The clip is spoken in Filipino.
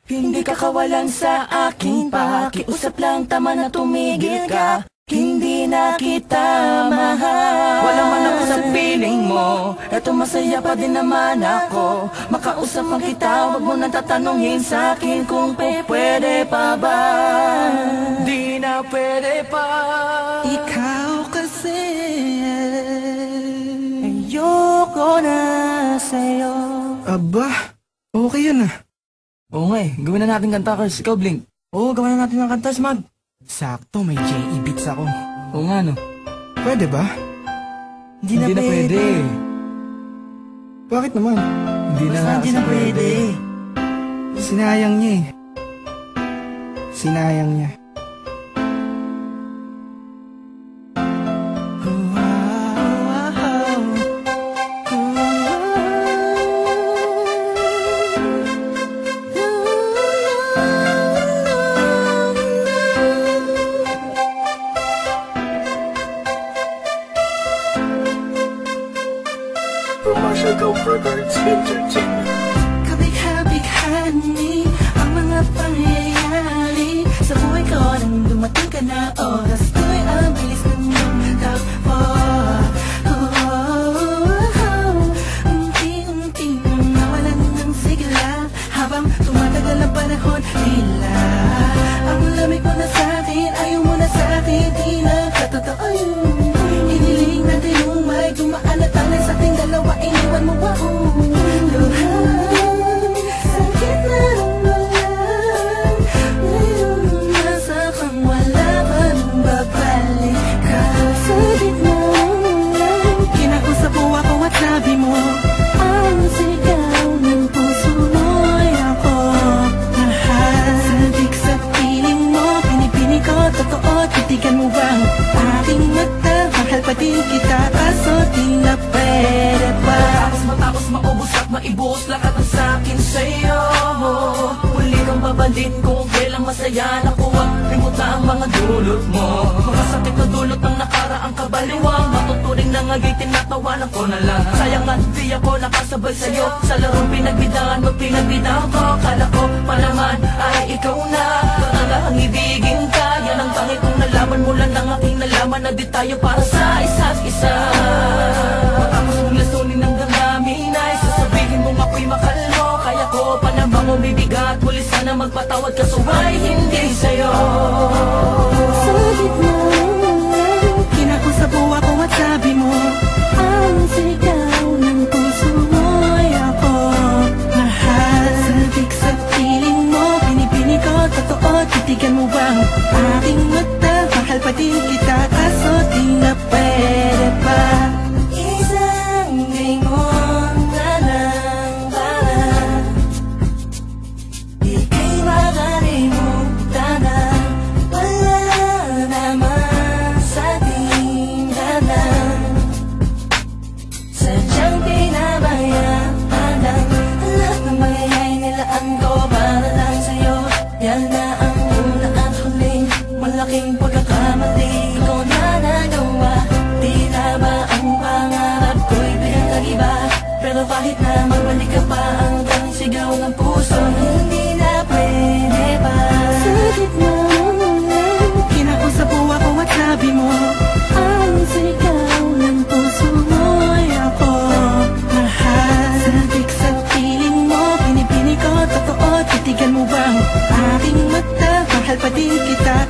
Hindi ka kawalan sa aking pakiusap lang, tama na tumigil ka. Hindi na kita mahal. Wala man ako sa piling mo, eto masaya pa din naman ako. Makausap ang kita, wag mo nang tatanungin sa akin kung pwede pa ba. Di na pwede pa. Ikaw kasi ayoko na sa'yo. Aba, okay yun ah. Oo nga eh, gawin na natin kanta, Kars. Ikaw, Blink. Oo, gawin na natin ng kanta, Smag. Sakto, may J.E. beats ako. Oo nga no. Pwede ba? Hindi na pwede. Bakit naman? Hindi na nga kasi pwede. Sinayang niya eh. Sinayang niya. Kabigha-bighani ang mga pangyayari sa buhay ko nang dumating ka na. Oras ko'y ang bilis ng takbo. Unti-unti nang nawalan ng sigla habang tumatagal ang panahon. Tila ang lamig mo na sa'kin, ayaw mo na sa'kin, di na katotoo yun. Hiniling natin yung may dumaan at alay sa ating dalawa, iniwan mo ba ako? Sakit na ng walang ngayon, nasa kang wala man babalik ka. Sa gitna ng kinausap mo ako at sabi mo, ang sigaw ng puso mo'y ako mahal. Sabik sa piling mo, pinipini ko, totoo, titigan mo bang aking mata? Mahal pa din kita, kaso di na pwede pa. Matapos maubos at maibuhos lahat ng sakin sa'yo. Huli kang babalik kung kailang masaya. Nakuha, limuta ang mga dulot mo. Mga sakit na dulot ng nakaraang kabaliwang. Matuturing na nga'y tinatawanan ko na lang. Sayang at di ako nakasabay sa'yo sa larong pinagbidaan mo, pinagbidaan ko. Kala ko pa naman ay ikaw na ang ibigin ka. Yan ang tangi kong nalaman mula ng aking nalaman na di tayo para sa isa't isa. Matapos mong lasunin ng damdamin ay sasabihin mong ako'y mahal mo. Kaya ko pa namang umibigat, muli sana magpatawad ka, so why hindi sa'yo? Sa gitna kinakusap mo ako at sabi mo, ang sigaw ng puso mo'y ako mahal. Sabik sa piling mo, pinipini ko, totoo, titigan mo bang aking mata? Mahal pa din kita, kaso di na pwede pa. Isang lingon na lang para ika'y makalimutan na wala naman sa tinggalan. Sadyang pinabayaan lang lahat ng mangyayari, nilaan ko para lang sa'yo. Yan na ang una at huling malaking pagkakamali ko na nagawa. Tila ba ang pangarap ko'y pinag-iba? Pero kahit na magbalik ka pa, hanggang sigaw ng puso, hindi na pwede pa. Sa gitna kinakusap mo ako at sabi mo, ang sigaw ng puso mo'y ako mahal. Sabik sa piling mo, pinipini ko, totoo, titigan mo bang aking mata? Mahal pa din kita,